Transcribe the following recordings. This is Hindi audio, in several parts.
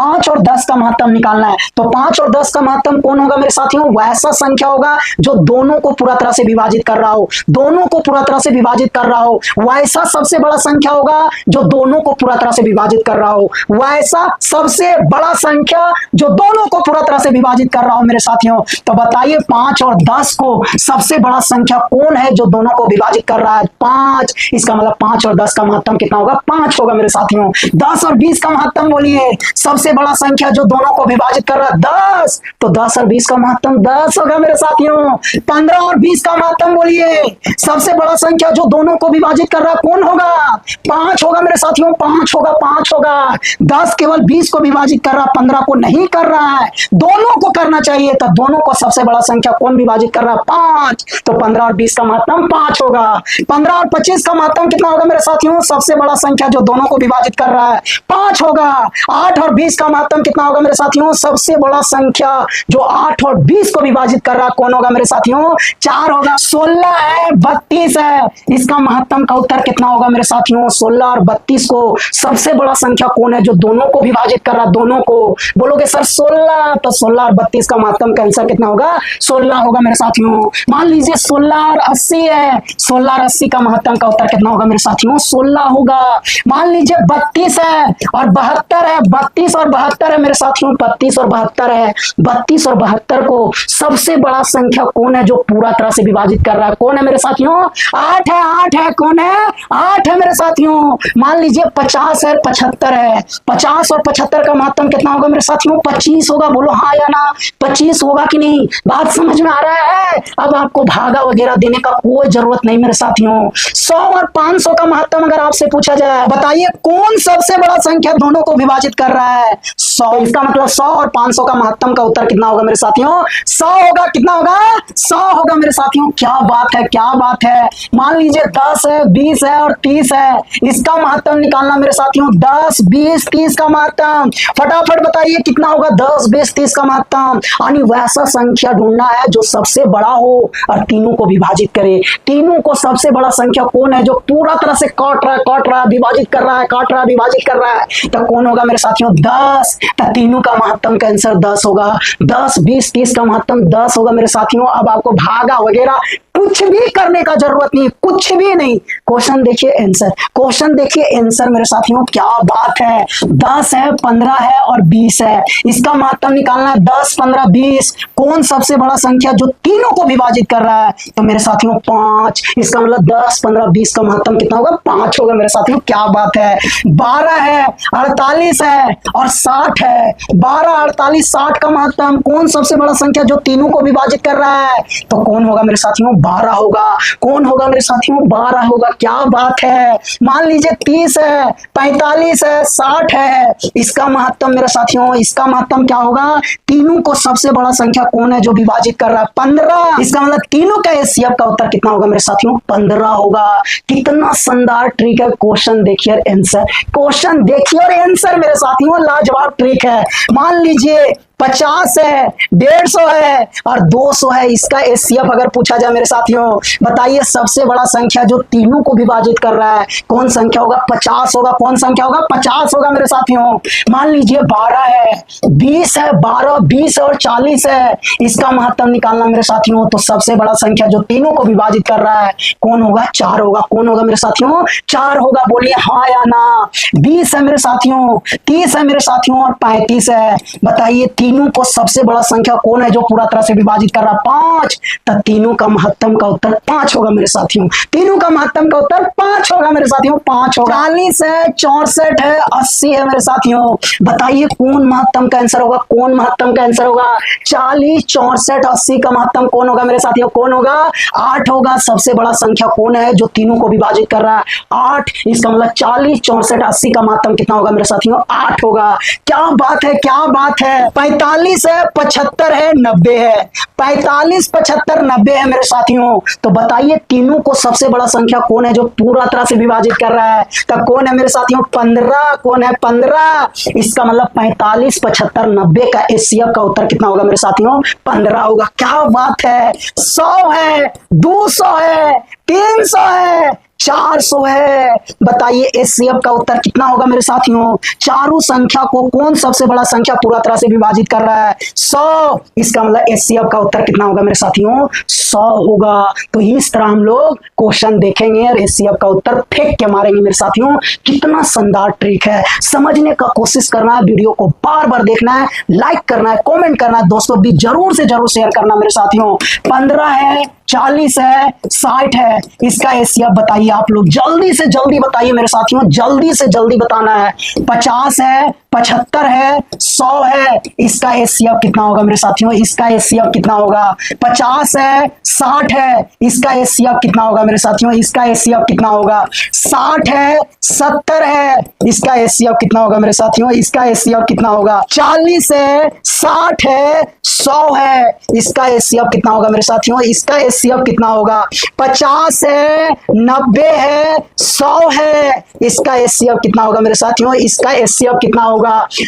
5 और 10 का महत्तम निकालना है। तो 5 और 10 का महत्तम कौन होगा मेरे साथियों? वैसा संख्या होगा जो दोनों को पूरा तरह से विभाजित कर रहा हो, दोनों को पूरा तरह से विभाजित कर रहा हो। वैसा सबसे बड़ा संख्या होगा जो दोनों को पूरा तरह से विभाजित कर रहा हो, वैसा सबसे बड़ा संख्या जो दोनों को पूरा तरह से विभाजित कर रहा हो मेरे साथियों। तो बताइए 5 और 10 को सबसे बड़ा संख्या कौन है जो दोनों को विभाजित कर रहा है? 5। इसका मतलब 5 और 10 का महत्तम कितना होगा? 5 होगा मेरे साथियों। 10 और 20 का महत्तम बोलिए, सबसे बड़ा संख्या जो दोनों को विभाजित कर रहा है 10, तो 10 और 20 का महत्तम 10 होगा मेरे साथियों। 15 और 20 का महत्तम बोलिए, सबसे बड़ा संख्या जो दोनों को विभाजित कर रहा है कौन होगा? 5 होगा मेरे साथियों, 5 होगा, 5 होगा। 10 केवल 20 को विभाजित कर रहा है, 15 को नहीं कर रहा है, दोनों को करना चाहिए। तो दोनों को सबसे बड़ा संख्या कौन विभाजित कर रहा है? 5। तो 15 और 20 का महत्तम 5 होगा। 15 और 25 का महत्तम कितना होगा मेरे साथियों? सबसे बड़ा संख्या जो दोनों को विभाजित कर रहा है 5 होगा। 8 और 20 का महत्तम कितना होगा मेरे साथियों? सबसे बड़ा संख्या जो 8 और 20 को विभाजित कर रहा है कौन होगा मेरे साथियों? 4 होगा। 16 है, 32 है, इसका महत्तम का उत्तर कितना होगा मेरे साथियों? 16 और 32 को सबसे बड़ा संख्या कौन है जो दोनों को विभाजित कर रहा है? दोनों को। बोलोगे सर 16, तो 16 और 32 का महत्तम का आंसर कितना होगा? 16 होगा मेरे साथियों। मान लीजिए 16 और 80 है, 16 और 80 का महत्तम का उत्तर कितना होगा मेरे साथियों? 16 होगा। मान लीजिए 32 है और 72 है, 32 और 72 है मेरे साथियों, 32 और 72 है। 32 और 72 को सबसे बड़ा संख्या कौन है जो पूरा तरह से विभाजित कर रहा है? कौन है मेरे साथियों? 8 है, 8 है। कौन है? 8 है मेरे साथियों। मान लीजिए 50 है, 75 है, 50 और 75 का महत्तम कितना होगा मेरे साथियों? 25 होगा। बोलो हाँ या ना, 25 होगा कि नहीं? बात समझ में आ रहा है? अब आपको भागा वगैरह देने का कोई जरूरत नहीं मेरे साथियों। 100 और 500 का महत्तम अगर आपसे पूछा जाए, बताइए कौन सबसे बड़ा संख्या दोनों को विभाजित कर रहा है? 100। इसका मतलब 100 और 500 का महत्तम का उत्तर कितना होगा मेरे साथियों? 100 होगा। कितना होगा? 100 होगा मेरे साथियों। क्या बात है, क्या बात है। मान लीजिए 10 है, 20 है और 30 है, इसका महत्तम निकालना मेरे साथियों। 10, 20, 30 का महत्तम फटाफट बताइए कितना होगा? 10, 20, 30 का महत्तम। यानी वैसा संख्या ढूंढना है जो सबसे बड़ा हो और तीनों को विभाजित करे। तीनों को सबसे बड़ा संख्या कौन है जो पूरा तरह से काट रहा है, विभाजित कर रहा है, काट रहा है, विभाजित कर रहा है? तो कौन होगा मेरे साथियों? 10। तो तीनों का महत्तम का आंसर 10 होगा। 10, 20, 30 का महत्तम 10 होगा मेरे साथियों। अब आपको भागा वगैरह कुछ भी करने का जरूरत नहीं, कुछ भी नहीं। क्वेश्चन देखिए, आंसर। क्वेश्चन देखिए, आंसर मेरे साथियों। क्या बात है। 10 है, 15 है और 20 है, इसका महत्तम निकालना है। 10, 15, 20 कौन सबसे बड़ा संख्या जो तीनों को विभाजित कर रहा है? तो मेरे साथियों 5। इसका मतलब 10, 15, 20 का महत्तम कितना होगा? 5 होगा मेरे साथियों। क्या बात है। 12 है, 48 है और 60 है। 12, 48, 60 का महत्तम कौन सबसे बड़ा संख्या जो तीनों को विभाजित कर रहा है? तो कौन होगा मेरे साथियों? 12 होगा। कौन होगा मेरे साथियों? 12 होगा। क्या बात है। मान लीजिए 30 है, 45 है, 60 है, इसका महत्तम मेरे साथियों, इसका महत्तम क्या होगा? तीनों को सबसे बड़ा संख्या कौन है जो विभाजित कर रहा है? 15। इसका मतलब तीनों का एचसीएफ का उत्तर कितना होगा मेरे साथियों? 15 होगा। कितना शानदार ट्रिक है। क्वेश्चन देखिए और आंसर, क्वेश्चन देखिए और आंसर मेरे साथियों, लाजवाब ट्रिक है। मान लीजिए 50 है, 150 है और 200 है, इसका एचसीएफ अगर पूछा जाए मेरे साथियों, बताइए सबसे बड़ा संख्या जो तीनों को विभाजित कर रहा है कौन संख्या होगा? 50 होगा। कौन संख्या होगा? 50 होगा मेरे साथियों। मान लीजिए 12 है, 20 है, 12, 20 और 40 है, इसका महत्तम निकालना मेरे साथियों। तो सबसे बड़ा संख्या जो तीनों को विभाजित कर रहा है कौन होगा? 4 होगा। कौन होगा मेरे साथियों? 4 होगा। बोलिए हाँ या ना। 20 है मेरे साथियों, 30 है मेरे साथियों और 35 है, बताइए तीनों को सबसे बड़ा संख्या कौन है जो पूरा तरह से विभाजित कर रहा है? 5। तो तीनों का महत्तम का उत्तर 5 होगा मेरे साथियों। तीनों का महत्तम का उत्तर 5 होगा मेरे साथियों। 5 होगा। 40 है, 64 है, 80 है मेरे साथियों, बताइए कौन महत्तम का आंसर होगा? कौन महत्तम का आंसर होगा? 40, 64, 80 का महत्तम कौन होगा मेरे साथियों? कौन होगा? 8 होगा। सबसे बड़ा संख्या कौन है जो तीनों को विभाजित कर रहा है? 8। इसका मतलब 40, 64, 80 का महत्तम कितना होगा मेरे साथियों? 8 होगा। क्या बात है, क्या बात है। 45 है, 75 है, 90 है, 45, 75, 90 है मेरे साथियों। तो बताइए तीनों को सबसे बड़ा संख्या कौन है जो पूरा तरह से विभाजित कर रहा है? तो कौन है मेरे साथियों? 15। कौन है? 15। इसका मतलब 45, 75, 90 का एचसीएफ का उत्तर कितना होगा मेरे साथियों? 15 होगा। क्या बात है। 100 है, 200 है, 300 है, 400 है। बताइए HCF का उत्तर कितना होगा मेरे साथियों? चारों संख्या को कौन सबसे बड़ा संख्या पूरा तरह से विभाजित कर रहा है? 100। इसका मतलब HCF का उत्तर कितना होगा मेरे साथियों? 100 होगा। तो इस तरह हम लोग क्वेश्चन देखेंगे और HCF का उत्तर फेंक के मारेंगे मेरे साथियों। कितना शानदार ट्रिक है, समझने का कोशिश करना है, वीडियो को बार बार देखना है, लाइक करना है, कमेंट करना है, दोस्तों भी जरूर से जरूर शेयर करना मेरे साथियों। 15 है, 40 है, 60 है, इसका HCF बताइए आप लोग, जल्दी से जल्दी बताइए मेरे साथियों, जल्दी से जल्दी बताना है। 50 है, 75 है, 100 है, इसका HCF कितना होगा मेरे साथियों? इसका HCF कितना होगा? 50 है, 60 है, इसका HCF कितना होगा मेरे साथियों? इसका HCF कितना होगा? 60 है, 70 है, इसका HCF कितना होगा मेरे साथियों? इसका HCF कितना होगा? 40 है, 60 है, 100 है, इसका HCF कितना होगा मेरे साथियों? इसका HCF कितना होगा? 50 है, 90 है, 100 है, इसका HCF कितना होगा मेरे साथियों? इसका HCF कितना होगा?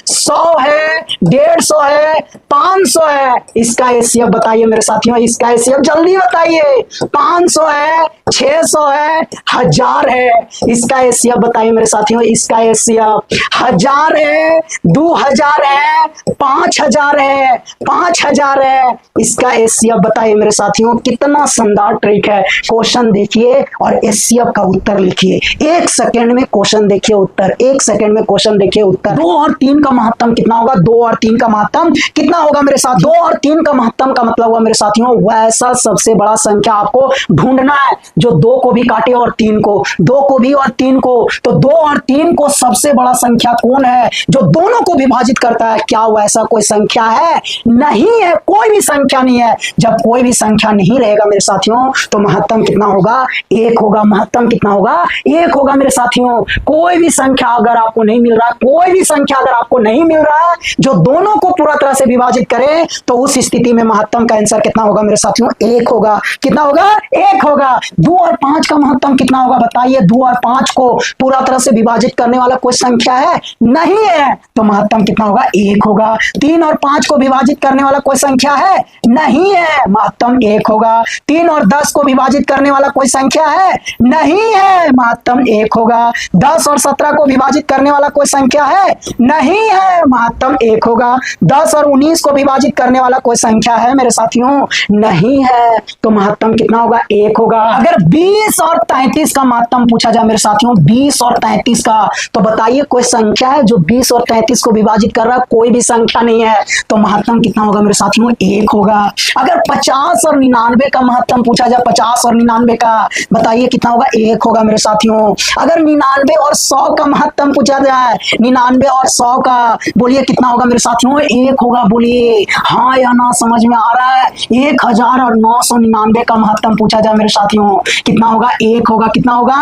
100 है, 150 है, 500 है, इसका HCF बताइए मेरे साथियों, इसका HCF जल्दी बताइए। 500 है, 600 है, 1000 है, इसका HCF बताइए मेरे साथियों, इसका HCF 1000 है, 2000 है, 5000 है, 5000 है, इसका HCF बताइए मेरे साथियों। कितना शानदार ट्रिक है। क्वेश्चन देखिए और HCF का उत्तर लिखिए। 1 सेकंड में क्वेश्चन देखिए उत्तर, 1 सेकंड में क्वेश्चन देखिए उत्तर। 2 और 3 का महत्तम कितना होगा? 2 और 3 का महत्तम कितना होगा मेरे साथ? 2 और 3 का महत्तम का मतलब हुआ मेरे साथियों वैसा सबसे बड़ा संख्या आपको ढूंढना है जो 2 को भी काटे और 3 को, 2 को भी और 3 को। तो 2 और 3 को सबसे बड़ा संख्या कौन है जो दोनों को विभाजित करता है? क्या वैसा कोई संख्या है? नहीं है, कोई भी संख्या नहीं है। जब कोई भी संख्या नहीं रहेगा मेरे साथियों तो महत्तम कितना होगा? 1 होगा। महत्तम कितना होगा? 1 होगा मेरे साथियों। कोई भी संख्या अगर आपको नहीं मिल रहा, कोई भी संख्या अगर आपको नहीं मिल रहा है जो दोनों को पूरा तरह से विभाजित करे, तो उस स्थिति में महत्तम का आंसर कितना होगा मेरे साथियों? 1 होगा। कितना होगा? 1 होगा। 2 और 5 का महत्तम कितना होगा? बताइए। 2 और 5 को पूरा तरह से विभाजित करने वाला कोई संख्या है? नहीं है, तो महत्तम कितना होगा? 1 होगा। 3 और 5 को विभाजित करने वाला कोई संख्या है? नहीं है, महत्तम 1 होगा। 3 और 10 को विभाजित करने वाला कोई संख्या है? नहीं है, महत्तम 1 होगा। 10 और 17 को विभाजित करने वाला कोई संख्या है? नहीं है, महत्तम 1 होगा। 10 और 19 को विभाजित करने वाला कोई संख्या है मेरे साथियों? नहीं है, तो महत्तम कितना होगा? 1 होगा। अगर 20 और 33 का महत्तम पूछा जाए मेरे साथियों, 20 और 33 का, तो बताइए कोई संख्या है जो 20 और 33 को विभाजित कर रहा है? कोई भी संख्या नहीं है, तो महत्तम कितना होगा मेरे साथियों? 1 होगा। अगर 50 और 99 का महत्तम पूछा जाए, 50 और 99 का, बताइए कितना होगा? 1 होगा मेरे साथियों। अगर 99 और 100 का महत्तम पूछा जाए, 99 और 100 का, बोलिए कितना होगा मेरे साथियों? 1 होगा। बोलिए हाँ या ना, समझ में आ रहा है? 1999 का महत्तम पूछा जाए मेरे साथियों, कितना होगा? 1 होगा। कितना होगा?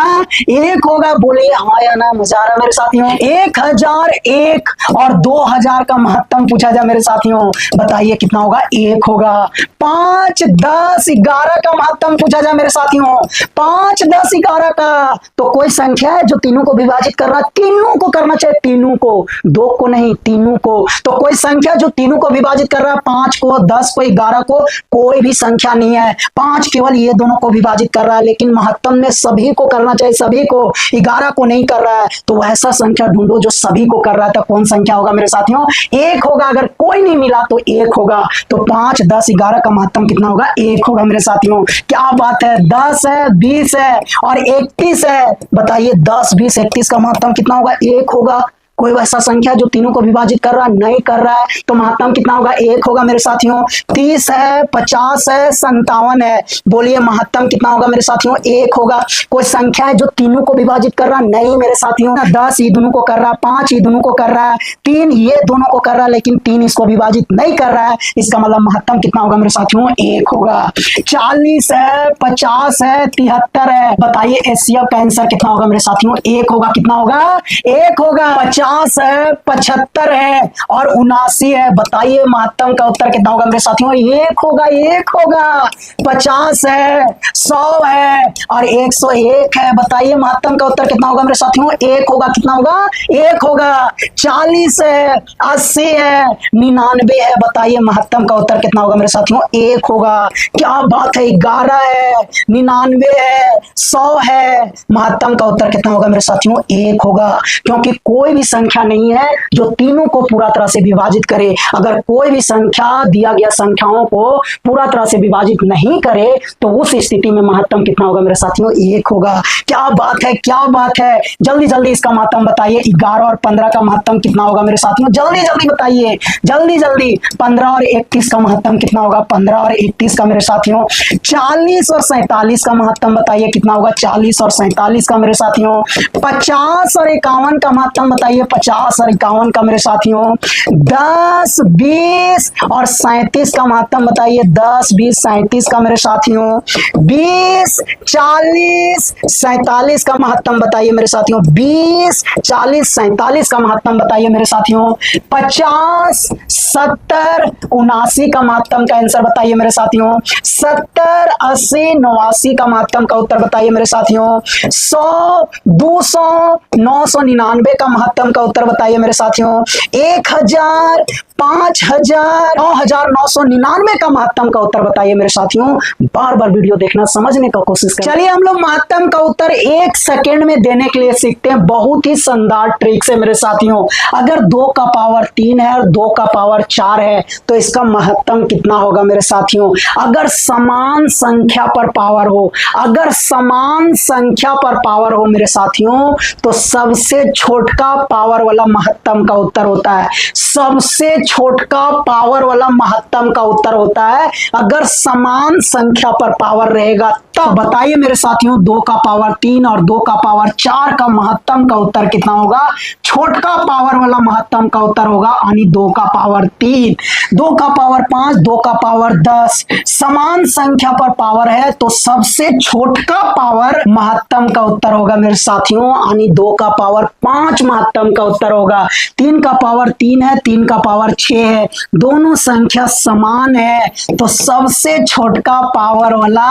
1 होगा। बोलिए हाँ या ना, मजा आ रहा है मेरे साथियों? 1001 और 2000 का महत्तम पूछा जाए मेरे साथियों, बताइए कितना होगा? 1 होगा। 5, 10, 11 का महत्तम पूछा जाए मेरे साथियों, 5, 10, 11 का, तो कोई संख्या है जो तीनों को विभाजित कर रहा है? तीनों को करना चाहिए, तीनों को, 2 को नहीं, तीनों को। तो कोई संख्या जो तीनों को विभाजित कर रहा है, 5 को, 10 को, 11 को, कोई भी संख्या नहीं है। 5 केवल ये दोनों को विभाजित कर रहा है, लेकिन महत्तम में सभी को करना चाहिए, सभी को। 11 को नहीं कर रहा है, तो ऐसा संख्या ढूंढो जो सभी को कर रहा है। तो कौन संख्या होगा मेरे साथियों? 1 होगा। अगर कोई नहीं मिला तो 1 होगा। तो 5, 10, 11 का महत्तम कितना होगा? 1 होगा मेरे साथियों। क्या बात है? 10 है, 20 है और 31 है, बताइए 10, 20, 31 का महत्तम कितना होगा? 1 होगा। कोई वैसा संख्या जो तीनों को विभाजित कर रहा है? नहीं कर रहा है, तो महत्तम कितना होगा? 1 होगा मेरे साथियों। 30 है, 50 है, 57 है, बोलिए महत्तम कितना होगा मेरे साथियों? 1 होगा। कोई संख्या है जो तीनों को विभाजित कर रहा है? नहीं मेरे साथियों। 10 ये दोनों को कर रहा है, 5 ये दोनों को कर रहा है, 3 ये दोनों को कर रहा है, लेकिन 3 इसको विभाजित नहीं कर रहा है। इसका मतलब महत्तम कितना होगा मेरे साथियों? 1 होगा। 40 है, 50 है, 73 है, बताइए HCF का आंसर कितना होगा मेरे साथियों? 1 होगा। कितना होगा? 1 होगा। 50 50 है, 75 है और 79 है। बताइए महत्तम का उत्तर कितना होगा मेरे साथियों? एक होगा, एक होगा। 50 है, 100 है और 101 है। बताइए महत्तम का उत्तर कितना होगा मेरे साथियों? एक होगा। कितना होगा? एक होगा। 40 है, 80 है, 99 है। बताइए महत्तम का उत्तर कितना होगा मेरे साथियों? एक होगा। क्या बात है! 11 है, 99 है, 100 है। महत्तम का उत्तर कितना होगा मेरे साथियों? एक होगा। क्योंकि कोई भी संख्या नहीं है जो तीनों को पूरा तरह से विभाजित करे। अगर कोई भी संख्या दिया गया संख्याओं को पूरा तरह से विभाजित नहीं करे तो उस स्थिति में महत्तम कितना होगा मेरे साथियों? एक होगा। क्या बात है, क्या बात है! जल्दी जल्दी इसका महत्तम बताइए। 11 और 15 का महत्तम कितना होगा मेरे साथियों? जल्दी जल्दी बताइए, जल्दी जल्दी। 15 और 31 का महत्तम कितना होगा? 15 और 31 का मेरे साथियों। 40 और 47 का महत्तम बताइए कितना होगा? 40 और 47 का मेरे साथियों। 50 और 51 का महत्तम बताइए। 50 और 51 का मेरे साथियों। 10, 20 और 37 का महत्तम बताइए। 10, 20, 37 का मेरे साथियों। 20, 40, 47 का महत्तम बताइए मेरे साथियों। 20, 40, 47 का महत्तम बताइए मेरे साथियों। 50, 70, 79 का महत्तम का आंसर बताइए मेरे साथियों। 70, 80, 89 का महत्तम का उत्तर बताइए मेरे साथियों। 100, 200, 999 का महत्तम का उत्तर बताइए मेरे साथियों। 1000, 5000, 9999 का महत्तम का उत्तर बताइए मेरे साथियों। बार बार वीडियो देखना, समझने का कोशिश करें। चलिए हम लोग महत्तम का उत्तर 1 सेकेंड में देने के लिए सीखते हैं, बहुत ही शानदार ट्रिक से मेरे साथियों। अगर 2 का पावर 3 है और 2 का पावर 4 है तो इसका महत्तम कितना होगा मेरे साथियों? अगर समान संख्या पर पावर हो, अगर समान संख्या पर पावर हो मेरे साथियों, तो सबसे छोटका पावर वाला महत्तम का उत्तर होता है। सबसे छोटका पावर वाला महत्तम का उत्तर होता है अगर समान संख्या पर पावर रहेगा। तो बताइए मेरे साथियों, 2 का पावर 3 और 2 का पावर 4 का महत्तम का उत्तर कितना होगा? छोटका पावर वाला महत्तम का उत्तर होगा यानी 2 का पावर 3, 2 का पावर 5, 2 का पावर 10। समान संख्या पर पावर है तो सबसे छोटका पावर महत्तम का उत्तर होगा मेरे साथियों यानी 2 का पावर 5 महत्तम का उत्तर होगा। 3 का पावर 3 है, 3 का पावर 6 है, दोनों संख्या समान है तो सबसे छोटका पावर वाला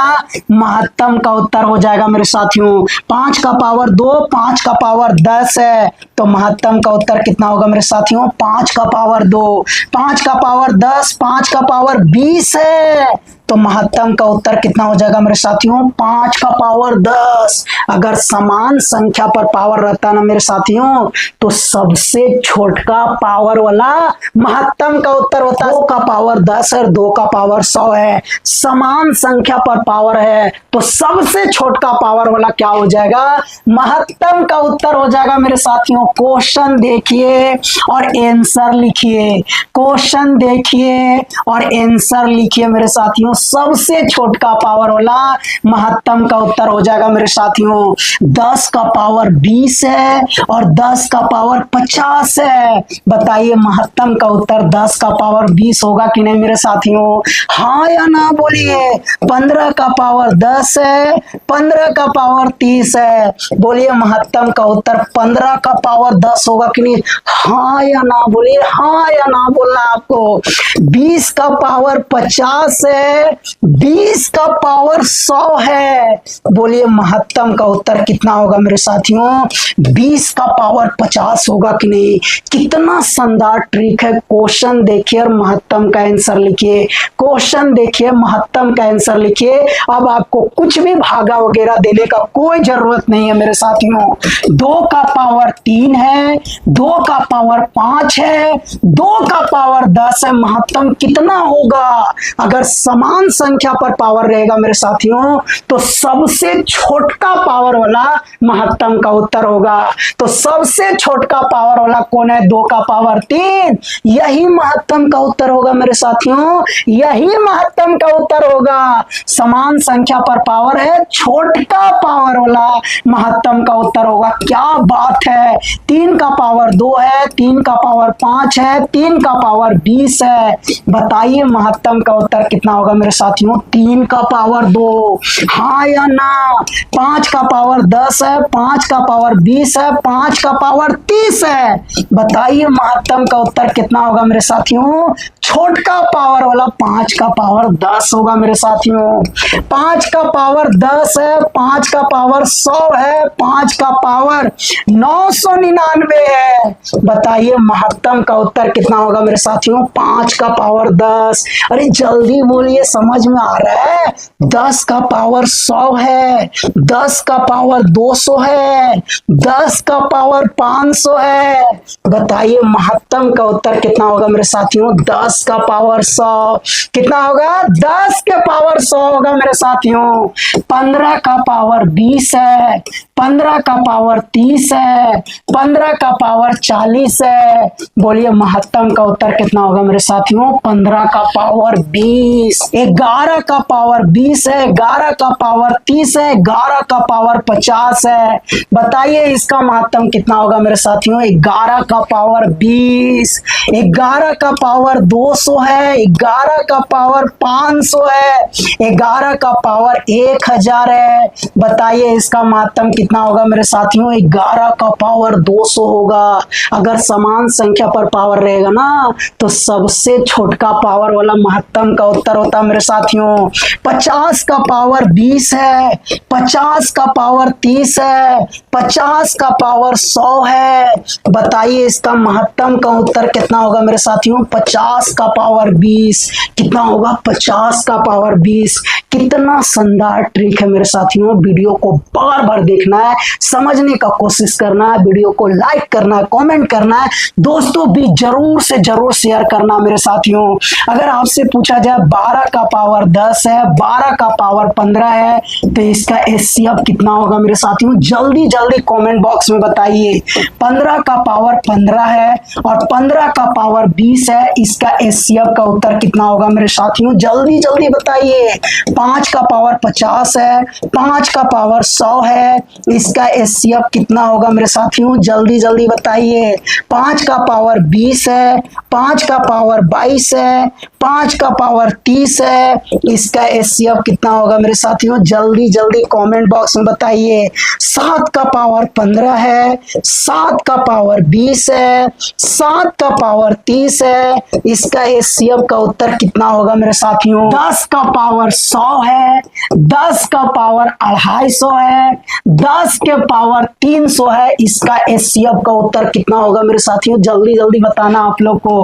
महत्तम का उत्तर हो जाएगा मेरे साथियों। 5 का पावर 2, 5 का पावर 10 है तो महत्तम का उत्तर कितना होगा मेरे साथियों? 5 का पावर 2, 5 का पावर 10, 5 का पावर 20 है तो महत्तम का उत्तर कितना हो जाएगा मेरे साथियों? 5 का पावर 10। अगर समान संख्या पर पावर रहता ना मेरे साथियों तो सबसे छोटका पावर वाला महत्तम का उत्तर होता है 2 का पावर 10 और 2 का पावर 100 है। समान संख्या पर पावर है तो सबसे छोटका पावर वाला क्या हो जाएगा? महत्तम का उत्तर हो जाएगा मेरे साथियों। क्वेश्चन देखिए और आंसर लिखिए, क्वेश्चन देखिए और आंसर लिखिए मेरे साथियों। सबसे छोटका पावर वाला महत्तम का उत्तर हो जाएगा मेरे साथियों। 10 का पावर 20 है और 10 का पावर 50 है। बताइए महत्तम का उत्तर 10 का पावर 20 होगा कि नहीं मेरे साथियों? हाँ या ना बोलिए। 15 का पावर 10 है, 15 का पावर 30 है। बोलिए महत्तम का उत्तर 15 का पावर 10 होगा कि नहीं? हाँ या ना बोलिए, हाँ या ना बोलना आपको। 20 का पावर 50 है, 20 का पावर 100 है। बोलिए महत्तम का उत्तर कितना होगा मेरे साथियों? 20 का पावर 50 होगा कि नहीं? कितना शानदार ट्रिक है। क्वेश्चन देखिए और महत्तम का आंसर लिखिए, क्वेश्चन देखिए महत्तम का आंसर लिखिए। अब आपको कुछ भी भागा वगैरह देने का कोई जरूरत नहीं है मेरे साथियों। 2 का पावर 3 है, 2 का पावर 5 है, 2 का पावर 10 है। महत्तम कितना होगा? अगर समान संख्या पर पावर रहेगा मेरे साथियों तो सबसे छोटका पावर वाला महत्तम का उत्तर होगा। तो सबसे छोटका पावर वाला कौन है? 2 का पावर 3। यही महत्तम का उत्तर होगा मेरे साथियों, यही महत्तम का उत्तर होगा। समान संख्या पर पावर है, छोटका पावर वाला महत्तम का उत्तर होगा। क्या बात है! 3 का पावर 2 है, 3 का पावर 5 है, 3 का पावर 20 है। बताइए महत्तम का उत्तर कितना होगा मेरे साथियों 3 का पावर 2, हाँ या ना। 5 का पावर 10 है, 5 का पावर 20 है, 5 का पावर 30 है। बताइए महत्तम का उत्तर कितना होगा मेरे साथियों? छोटका पावर वाला 5 का पावर 10 होगा मेरे साथियों। 5 का पावर 10 है, 5 का पावर 100 है, 5 का पावर 999 है। बताइए महत्तम का उत्तर कितना होगा मेरे साथियों? 5 का पावर 10। अरे जल्दी बोलिए, समझ में आ रहा है? 10 का पावर 100 है, 10 का पावर 200 है, 10 का पावर 500 है। बताइए महत्तम का उत्तर कितना होगा मेरे साथियों? 10 का पावर 100। कितना होगा? 10 के पावर 100 होगा मेरे साथियों। 15 का पावर 20 है, 15 का पावर 30 है, 15 का पावर 40 है। बोलिए महत्तम का उत्तर कितना होगा मेरे साथियों? 15 का पावर 20। 11 का पावर 20 है, 11 का पावर 30 है, 11 का पावर 50 है। बताइए इसका महत्तम कितना होगा मेरे साथियों? 11 का पावर 20। 11 का पावर 200 है, 11 का पावर 500 है, 11 का पावर 1000 है। बताइए इसका महत्तम कितना होगा मेरे साथियों? 11 का पावर 200 होगा। अगर समान संख्या पर पावर रहेगा ना तो सबसे छोटका पावर वाला महत्तम का उत्तर होता है मेरे साथियों। 50 का पावर 20 है, 50 का पावर 30 है, 50 का पावर 100 है। बताइए इसका महत्तम का उत्तर कितना होगा मेरे साथियों? 50 का पावर 20। कितना होगा? 50 का पावर 20। कितना शानदार ट्रिक है मेरे साथियों। वीडियो को बार बार देखना है, समझने का कोशिश करना है, वीडियो को लाइक करना है, कमेंट करना है, दोस्तों भी जरूर से जरूर शेयर करना मेरे साथियों। अगर आपसे पूछा जाए 12 का पावर 10 है, 12 का पावर 15 है तो इसका एचसीएफ कितना होगा मेरे साथियों? जल्दी जल्दी कमेंट बॉक्स में बताइए। 15 का पावर 15 है और 15 का पावर 20 है, इसका एचसीएफ का उत्तर कितना होगा मेरे साथियों? जल्दी जल्दी बताइए। 5 का पावर 50 है, 5 का पावर 100 है, इसका एचसीएफ कितना होगा मेरे साथियों? जल्दी जल्दी बताइए। 5 का पावर 20 है, 5 का पावर 22 है, 5 का पावर 30 है, इसका एचसीएफ कितना होगा मेरे साथियों? जल्दी जल्दी कमेंट बॉक्स में बताइए। 7 का पावर 15 है, 7 का पावर 20 है, 7 का पावर 30 है, इसका एचसीएफ का उत्तर कितना होगा मेरे साथियों? 10 का पावर 100 है, 10 का पावर 250 है, 10 के पावर 300 है, इसका एचसीएफ का उत्तर कितना होगा मेरे साथियों? जल्दी जल्दी बताना आप लोग को।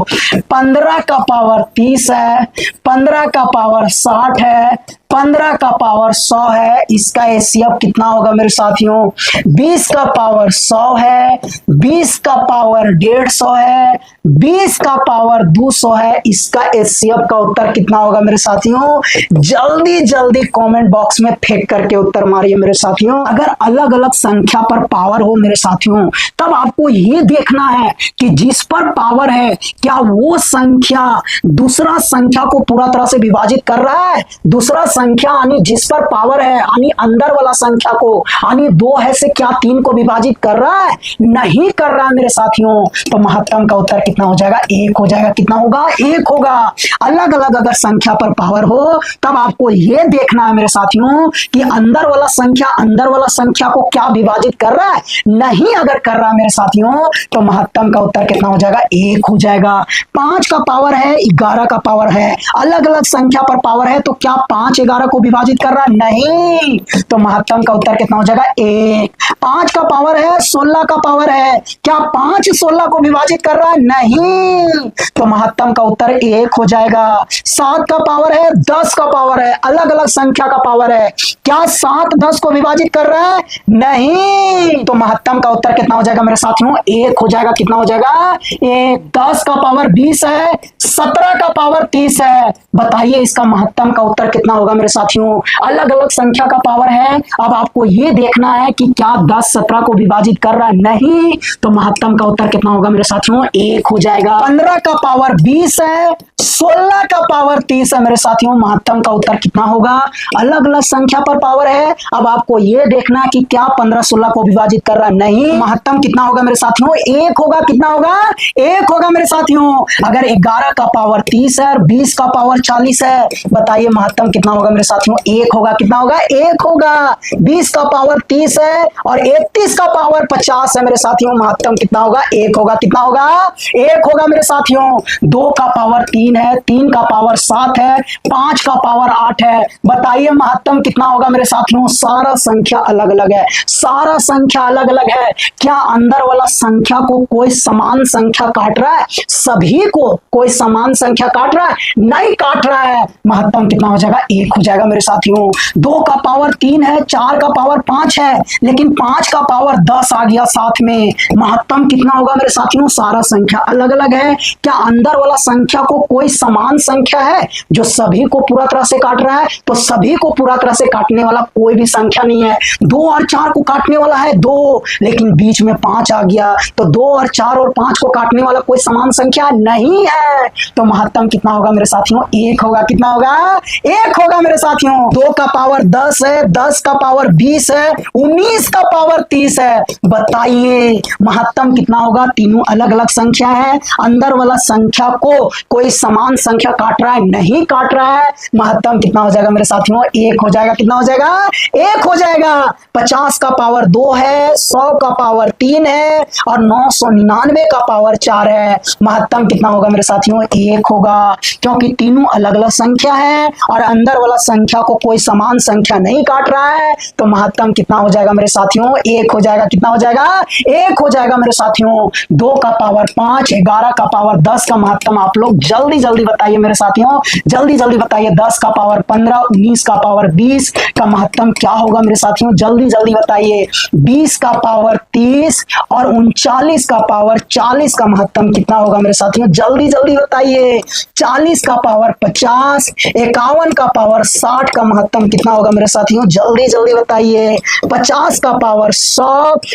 15 का पावर 30 है, 15 का पावर 60 है, 15 का पावर 100 है, इसका एचसीएफ कितना होगा मेरे साथियों? 20 का पावर 100 है, 20 का पावर 150 है, 20 का पावर 200 है, इसका एचसीएफ का उत्तर कितना होगा मेरे साथियों? जल्दी जल्दी कमेंट बॉक्स में फेंक करके उत्तर मारिए मेरे साथियों। अगर अलग अलग संख्या पर पावर हो मेरे साथियों तब आपको ये देखना है कि जिस पर पावर है क्या वो संख्या दूसरा संख्या को पूरा तरह से विभाजित कर रहा है। दूसरा संख्या यानी जिस पर पावर है यानी अंदर वाला संख्या को यानी 2 है से क्या 3 को विभाजित कर रहा है? नहीं कर रहा है मेरे साथियों। तो महत्तम का उत्तर कितना हो जाएगा? 1 हो जाएगा। कितना होगा? 1 होगा। अलग अलग अगर संख्या पर पावर हो तब आपको यह देखना है मेरे साथियों कि अंदर वाला संख्या को क्या विभाजित कर रहा है। नहीं अगर कर रहा है मेरे साथियों तो महत्तम का उत्तर कितना हो जाएगा? 1 हो जाएगा। 5 का पावर है, 11 का पावर है, अलग अलग संख्या पर पावर है तो क्या 5 11 को विभाजित कर रहा है? नहीं। तो महत्तम का उत्तर कितना हो जाएगा? 1। 5 का पावर है, 16 का पावर है, क्या 5 16 को विभाजित कर रहा है? नहीं। तो महत्तम का उत्तर 1 हो जाएगा। 7 का पावर है, 10 का पावर है, अलग अलग संख्या का पावर है, क्या 7 10 को विभाजित कर रहा है? नहीं। तो महत्तम का उत्तर कितना हो जाएगा मेरे साथियों? 1 हो जाएगा। कितना हो जाएगा? 1। 10 का पावर 20 है, 17 का पावर 30 है। बताइए इसका महत्तम का उत्तर कितना होगा मेरे साथियों? अलग अलग संख्या का पावर है। अब आपको यह देखना है कि क्या 10 17 को विभाजित कर रहा है? नहीं। तो महत्तम का उत्तर कितना होगा मेरे साथियों? 1 हो जाएगा। 15 का पावर 20 है, 16 का पावर 30 है मेरे साथियों। महत्तम का उत्तर कितना होगा? अलग अलग संख्या पर पावर है। अब आपको यह देखना कि क्या 15 16 को विभाजित कर रहा है? नहीं। महत्तम कितना होगा मेरे साथियों? 1 होगा। कितना होगा? 1 होगा मेरे साथियों। अगर 11 का पावर 30 है और 20 का पावर 40 है, बताइए महत्तम कितना होगा मेरे साथियों? 1 होगा। कितना होगा? 1 होगा। 20 का पावर 30 है और 31 का पावर 50 है मेरे साथियों। महत्तम कितना होगा? 1 होगा। कितना होगा? 1 होगा मेरे साथियों। 2 का पावर 3 है, 3 का पावर 7 है, 5 का पावर 8 है। बताइए महत्तम कितना होगा मेरे साथियों? सारा संख्या अलग अलग है। सारा संख्या अलग अलग है। क्या अंदर वाला संख्या को कोई समान संख्या काट रहा है? सभी को कोई समान संख्या काट रहा है? नहीं काट रहा है। महत्तम कितना हो जाएगा? 1 हो जाएगा मेरे साथियों। 2 का पावर 3 है, 4 का पावर 5 है, लेकिन 5 का पावर 10 आ गया साथ में। महत्तम कितना होगा मेरे साथियों? सारा संख्या अलग अलग है। क्या अंदर वाला संख्या को कोई समान संख्या है जो सभी को पूरा तरह से काट रहा है? तो सभी को पूरा तरह से काटने वाला कोई भी संख्या नहीं है। 2 और 4 को काटने वाला है 2, लेकिन बीच में 5 आ गया, तो 2 और 4 और 5 को काटने वाला कोई समान संख्या नहीं है। तो महत्तम कितना होगा मेरे साथियों? 1 होगा। कितना होगा? 1 होगा मेरे साथियों। 2 का पावर 10 है, 10 का पावर 20 है, 19 का पावर 30 है। बताइए महत्तम कितना होगा? तीनों अलग अलग संख्या है। अंदर वाला संख्या को कोई समान संख्या काट रहा है? नहीं काट रहा है। महत्तम कितना हो जाएगा मेरे साथियों? 1 हो जाएगा। कितना हो जाएगा? 1 हो जाएगा। 50 का पावर 2 है, 100 का पावर 3 है और 999 का पावर 4 है। महत्तम कितना होगा मेरे साथियों? 1 होगा, क्योंकि तीनों अलग अलग संख्या है और अंदर वाला संख्या को कोई समान संख्या नहीं काट रहा है। तो महत्तम कितना हो जाएगा मेरे साथियों? 1 हो जाएगा। कितना हो जाएगा? 1 हो जाएगा मेरे साथियों। 2 का पावर 5, 11 का पावर 10 का महत्तम आप लोग जल्दी जल्दी बताइए मेरे साथियों। जल्दी जल्दी बताइए। 10 का पावर 15, 19 का पावर 20 का महत्तम क्या होगा मेरे साथियों? जल्दी जल्दी बताइए। 20 का पावर 30 और 39 का पावर 40 का महत्तम कितना होगा मेरे साथियों? जल्दी जल्दी बताइए। 40 का पावर 50, 51 का पावर 60 का महत्तम कितना होगा मेरे साथियों? जल्दी जल्दी बताइए। 50 का पावर 100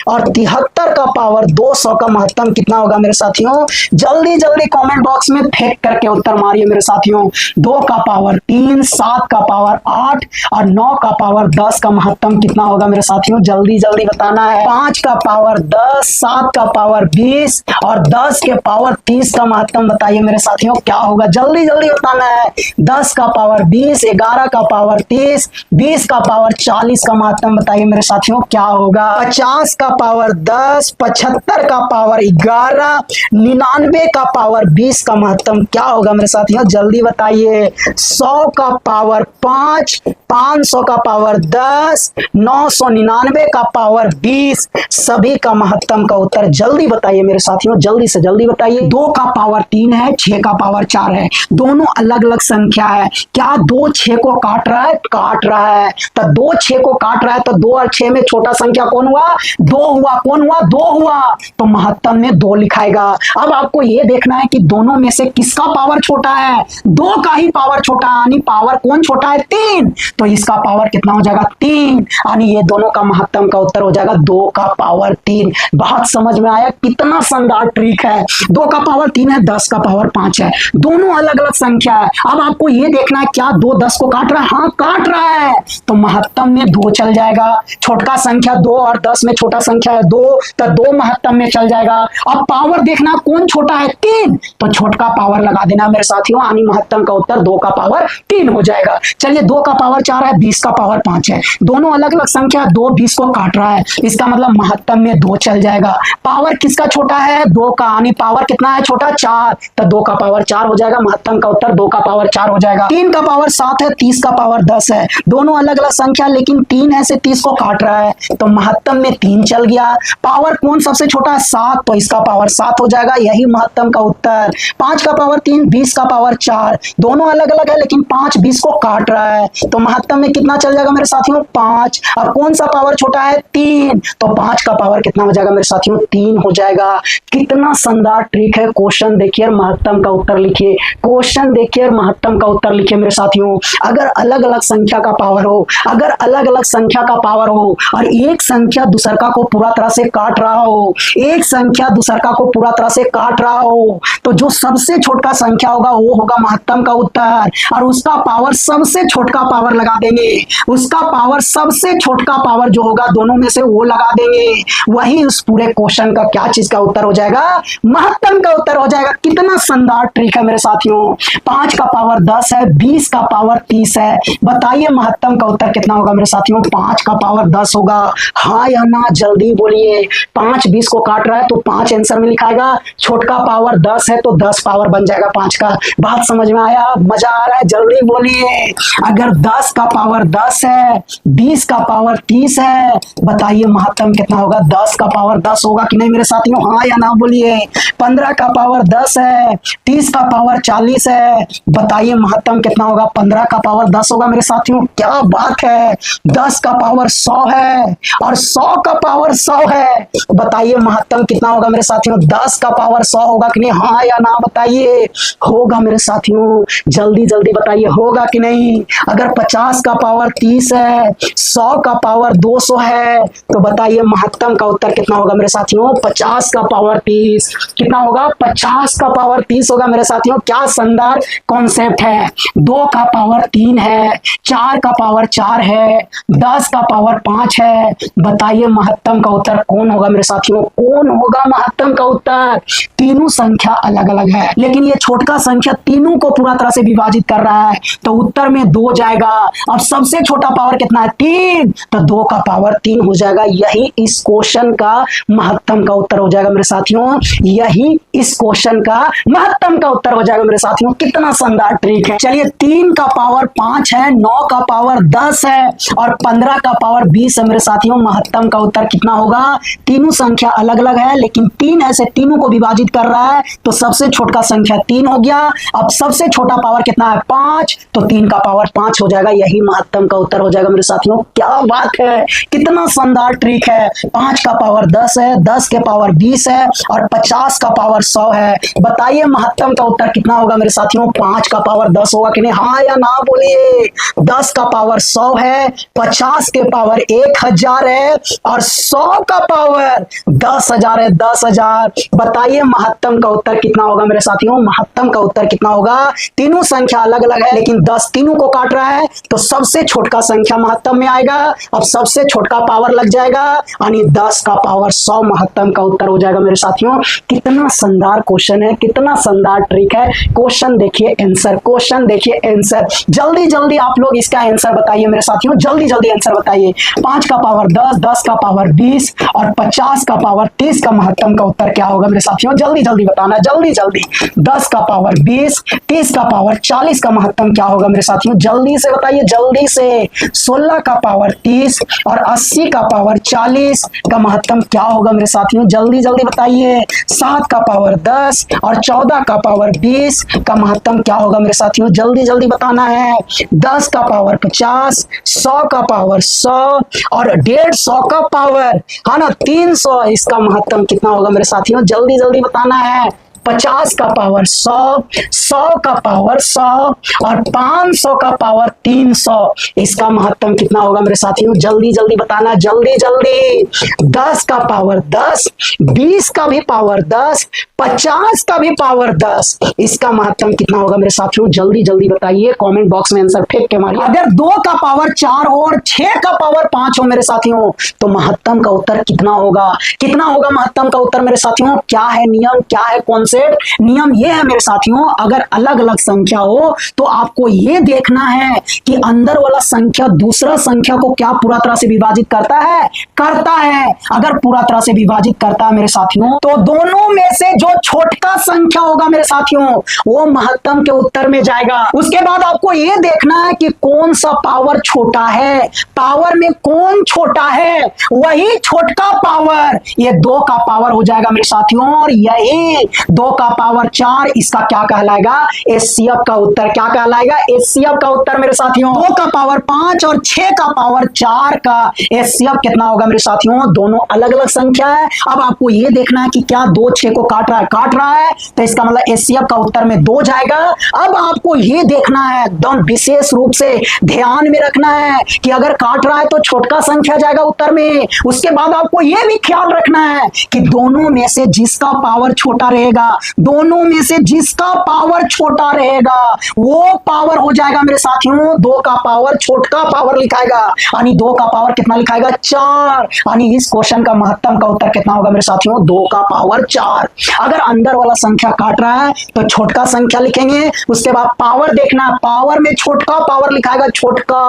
और 73 का पावर 200 का महत्तम कितना होगा मेरे साथियों? जल्दी जल्दी कमेंट बॉक्स में फेंक करके उत्तर मारिए मेरे साथियों। 2 का पावर 3, 7 का पावर 8 और 9 का पावर 10 का महत्तम कितना होगा मेरे साथियों? जल्दी जल्दी बताना है। 5 का पावर 10, 7 का पावर 20 और 10 के पावर 30 का महत्तम बताइए मेरे साथियों क्या होगा? जल्दी जल्दी बताना है। 10 का पावर 20, 11 का पावर 30, 20 का पावर 40 का महत्तम बताइए मेरे साथियों क्या होगा? 50 का पावर 10, 75 का पावर 11, 99 का पावर 20 का महत्तम क्या होगा मेरे साथियों? जल्दी बताइए। 100 का पावर 5, 500 का पावर 10, 999 का पावर 20, सभी का महत्तम का उत्तर जल्दी बताइए मेरे साथियों। जल्दी से जल्दी बताइए। 2 का पावर 3 है, 6 का पावर 4 है। दोनों अलग अलग संख्या है। क्या 2 6 को काट रहा है? काट रहा है। तो 2 6 को काट रहा है, तो 2 और 6 में छोटा संख्या कौन हुआ? 2 हुआ। कौन हुआ? 2 हुआ। तो महत्तम में 2 लिखाएगा। अब आपको यह देखना है कि दोनों में से किसका पावर छोटा है? 2 का ही पावर छोटा है, यानी पावर कौन छोटा है? 3। तो इसका पावर कितना हो जाएगा? 3, यानी ये दोनों का महत्तम का उत्तर हो जाएगा 2 का पावर 3। बात समझ में आया? कितना शानदार ट्रिक है। 2 का पावर 3 है, 10 का पावर 5 है। दोनों अलग अलग संख्या है। अब आपको यह देखना है क्या 2 10 को काट रहा है? हाँ काट रहा है। तो महत्तम में 2 चल जाएगा। छोटा संख्या 2 और 10 में छोटा संख्या है 2, तो 2 महत्तम में चल जाएगा। अब पावर देखना कौन छोटा है? 3, तो छोटा पावर लगा देना मेरे साथियों, यानी महत्तम का उत्तर 2 का पावर 3 हो जाएगा। चलिए 2 का पावर 4 है, 20 का पावर 5 है। दोनों अलग अलग संख्या, 2 20 को काट रहा है, इसका मतलब महत्तम में 2 चल जाएगा। पावर किसका छोटा है? 2 का, यानी पावर कितना है छोटा? 4, तो 2 का पावर 4 हो जाएगा। महत्तम का उत्तर 2 का पावर 4 हो जाएगा। 3 का पावर 7 है, 30 का पावर 10 है। दोनों अलग अलग संख्या, लेकिन 3 है से 30 को काट रहा है, तो महत्तम में 3 चल गया। पावर कौन सबसे छोटा है? 7, तो इसका पावर 7 हो जाएगा। यही महत्तम का उत्तर। 5 का पावर 3, 20 का पावर 4, दोनों अलग अलग है, लेकिन 5 20 को काट रहा है, तो महत्तम में कितना चल जाएगा मेरे साथियों? 5। और कौन सा पावर छोटा है? 3, तो 5 का पावर कितना हो जाएगा मेरे साथियों? 3 हो जाएगा। कितना शानदार ट्रिक है। क्वेश्चन देखिए, महत्तम का उत्तर लिखिए। क्वेश्चन देखिए, महत्तम का उत्तर लिखिए मेरे साथियों। अगर अलग अलग संख्या का पावर हो, अगर अलग अलग संख्या का पावर हो और एक संख्या दूसरका को पूरा तरह से काट रहा हो, एक संख्या दूसरका को पूरा तरह से काट रहा हो, तो जो सबसे छोटा संख्या संख्या होगा वो होगा महत्तम का उत्तर, और उसका पावर सबसे छोटका पावर लगा देंगे, उसका पावर सबसे छोटका पावर जो होगा दोनों में से वो लगा देंगे, वही उस पूरे क्वेश्चन का क्या चीज का उत्तर हो जाएगा, महत्तम का उत्तर हो जाएगा। कितना शानदार ट्रिक है मेरे साथियों। 5 का पावर 10 है, 20 का पावर 30 है, बताइए महत्तम का उत्तर कितना होगा मेरे साथियों। 5 का पावर 10 होगा, हाँ या ना जल्दी बोलिए। 5 20 को काट रहा है तो 5 आंसर में लिखाएगा, छोटका पावर 10 है तो 10 पावर बन जाएगा 5 का। बात समझ में आया, मजा आ रहा है, जल्दी बोलिए। अगर 10 का पावर 10 है, 20 का पावर 30 है, बताइए महत्तम कितना होगा। 10 का पावर 10 होगा कि नहीं मेरे साथियों, हाँ या ना बोलिए। 15 का पावर 10 है, 30 का पावर 40 है, बताइए महत्तम कितना होगा। 15 का पावर 10 होगा मेरे साथियों, क्या बात है। 10 का पावर 100 है और 100 का पावर 100 है, बताइए महत्तम कितना होगा मेरे साथियों। 10 का पावर 100 होगा कि नहीं, हाँ या ना बताइए। होगा मेरे साथियों, जल्दी जल्दी बताइए, होगा कि नहीं। अगर 50 का पावर 30 है, 100 का पावर 200 है, तो बताइए महत्तम का उत्तर कितना होगा मेरे साथियों। 50 का पावर 30 कितना होगा, 50 का पावर 30 होगा मेरे साथियों। क्या शानदार कॉन्सेप्ट है। 2 का पावर 3 है, 4 का पावर 4 है, 10 का पावर 5 है, बताइए महत्तम का उत्तर कौन होगा मेरे साथियों, कौन होगा महत्तम का उत्तर। तीनों संख्या अलग अलग है, लेकिन ये छोटका संख्या तीनों को पूरा तरह से विभाजित कर रहा है, तो उत्तर में 2 जाएगा। अब सबसे छोटा पावर कितना है, 3, तो 2 का पावर 3 हो जाएगा। यही इस क्वेश्चन का महत्तम का उत्तर हो जाएगा मेरे साथियों, यही इस क्वेश्चन का महत्तम का उत्तर हो जाएगा मेरे साथियों। कितना शानदार ट्रिक है। चलिए, 3 का पावर 5 है, 9 का पावर 10 है और 15 का पावर 20 है मेरे साथियों। महत्तम का उत्तर कितना होगा। तीनों संख्या अलग अलग है, लेकिन 3 ऐसे तीनों को विभाजित कर रहा है, तो सबसे छोटा संख्या 3 हो गया। अब सबसे छोटा पावर कितना है, 5, तो 3 का पावर 5 हो जाएगा, यही महत्तम का उत्तर हो जाएगा मेरे साथियों। क्या बात है, कितना शानदार ट्रिक है। 5 का पावर 10 है, 10 के पावर 20 है और 50 का पावर 100 है, बताइए महत्तम का उत्तर कितना होगा मेरे साथियों। 5 का पावर 10 होगा कि नहीं, हाँ या ना बोलिए। 10 का पावर 100 है, 50 के पावर 1000 है और 100 का पावर 10,000 है, 10,000, बताइए महत्तम का उत्तर कितना होगा मेरे साथियों। महत्तम का उत्तर कितना होगा। तीनों संख्या अलग अलग है, लेकिन 10 तीनों को काट रहा है, तो सबसे छोटका संख्या महत्तम में आएगा। अब सबसे छोटका पावर लग जाएगा, यानी 10 का पावर 100 महत्तम का उत्तर हो जाएगा मेरे साथियों। कितना शानदार क्वेश्चन है, कितना शानदार ट्रिक है। क्वेश्चन देखिए आंसर, क्वेश्चन देखिए आंसर, जल्दी जल्दी आप लोग इसका आंसर बताइए मेरे साथियों, जल्दी जल्दी आंसर बताइए। 5 का पावर 10, 10 का पावर 20 और 50 का पावर 30 का महत्तम का उत्तर क्या होगा मेरे साथियों, जल्दी जल्दी बताना, जल्दी जल्दी। 10 का पावर 20, 30 का पावर 40 का महत्तम क्या होगा मेरे साथियों, जल्दी से बताइए, जल्दी से। 16 का पावर 30 और 80 का पावर 40 का महत्तम क्या होगा मेरे साथियों, जल्दी जल्दी बताइए। 7 का पावर 10 और 14 का पावर 20 का महत्तम क्या होगा मेरे साथियों, जल्दी जल्दी बताना है। 10 का पावर 50, 100 का पावर 100 और 150 का पावर है ना 300, इसका महत्तम कितना होगा मेरे साथियों, जल्दी जल्दी बताना है। 50 का पावर 100, 100 का पावर 100 और 500 का पावर 300, इसका महत्तम कितना होगा मेरे साथियों, जल्दी जल्दी बताना, जल्दी जल्दी। 10 का पावर 10, 20 का भी पावर 10, 50 का भी पावर 10, इसका महत्तम कितना होगा मेरे साथियों, जल्दी जल्दी बताइए, कमेंट बॉक्स में आंसर फेंक के मारिए। अगर 2 का पावर 4 हो और 6 का पावर 5 हो मेरे साथियों, तो महत्तम का उत्तर कितना होगा, कितना होगा महत्तम का उत्तर मेरे साथियों। क्या है नियम, क्या है कौन नियम, ये है मेरे साथियों, अगर अलग अलग संख्या हो तो आपको ये देखना है कि अंदर वाला संख्या दूसरा संख्या को क्या पूरा तरह से विभाजित करता है, करता है। अगर पूरा तरह से विभाजित करता है मेरे साथियों, तो दोनों में से जो छोटा संख्या होगा मेरे साथियों, वो महत्तम के उत्तर में जाएगा। उसके बाद आपको ये देखना है कि कौन सा पावर छोटा है, पावर में कौन छोटा है, वही छोटा पावर ये 2 का पावर हो जाएगा मेरे साथियों। और यही 2 का पावर 4, इसका क्या कहलाएगा, एचसीएफ का उत्तर क्या कहलाएगा, एचसीएफ का उत्तर मेरे साथियों। 2 का पावर 5 और 6 का पावर 4 का एचसीएफ कितना होगा मेरे साथियों, दोनों अलग अलग संख्या है। अब आपको यह देखना है कि क्या 2 6 को काट रहा है, तो इसका मतलब एचसीएफ का उत्तर में 2 जाएगा। अब आपको यह देखना है, एकदम विशेष रूप से ध्यान में रखना है कि अगर काट रहा है तो छोटा संख्या जाएगा उत्तर में। उसके बाद आपको यह भी ख्याल रखना है कि दोनों में से जिसका पावर छोटा रहेगा दोनों में से जिसका पावर छोटा रहेगा वो पावर हो जाएगा मेरे साथियों 2 का पावर छोटा पावर लिखाएगा, यानी 2 का पावर कितना लिखाएगा 4। यानी इस क्वेश्चन का महत्तम का उत्तर कितना होगा मेरे साथियों 2 का पावर 4। अगर अंदर वाला संख्या काट रहा है तो छोटका संख्या लिखेंगे, उसके बाद पावर देखना, पावर में छोटका पावर लिखाएगा छोटका।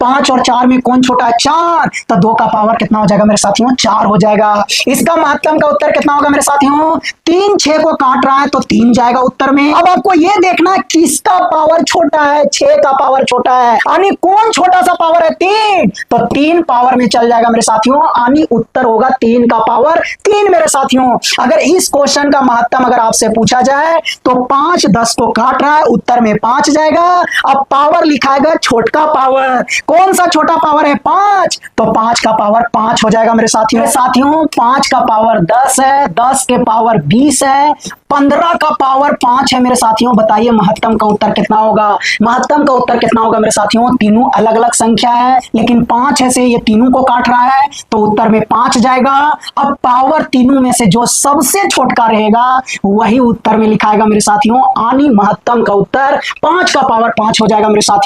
5 और 4 में कौन छोटा है 4, तो 2 का पावर कितना हो जाएगा मेरे साथियों 4 हो जाएगा। इसका महत्तम का उत्तर कितना होगा मेरे साथियों 3 6 को काट रहा है तो 3 जाएगा उत्तर में। अब आपको यह देखना किसका पावर छोटा है 6 का पावर छोटा है, यानी कौन छोटा सा पावर है 3, तो 3 पावर में चल जाएगा मेरे साथियों, यानी उत्तर होगा 3 का पावर 3 मेरे साथियों। अगर इस क्वेश्चन का महत्तम अगर आपसे पूछा जाए तो 5 10 को काट रहा है उत्तर में 5 जाएगा। अब पावर लिखाएगा छोटका पावर, कौन सा छोटा पावर है 5, तो 5 का पावर 5 हो जाएगा मेरे साथियों। 5 का पावर 10 है, 10 के पावर 20 है, 15 का पावर 5 है मेरे साथियों। बताइए महत्तम का उत्तर कितना होगा। महत्तम का उत्तर कितना होगा मेरे साथियों, तीनों अलग अलग संख्या है लेकिन 5 है से ये तीनों को काट रहा है तो उत्तर में 5 जाएगा। अब पावर तीनों में से जो सबसे छोटका रहेगा वही उत्तर में लिखाएगा मेरे साथियों, यानी महत्तम का उत्तर 5 का पावर 5 हो जाएगा मेरे साथियों।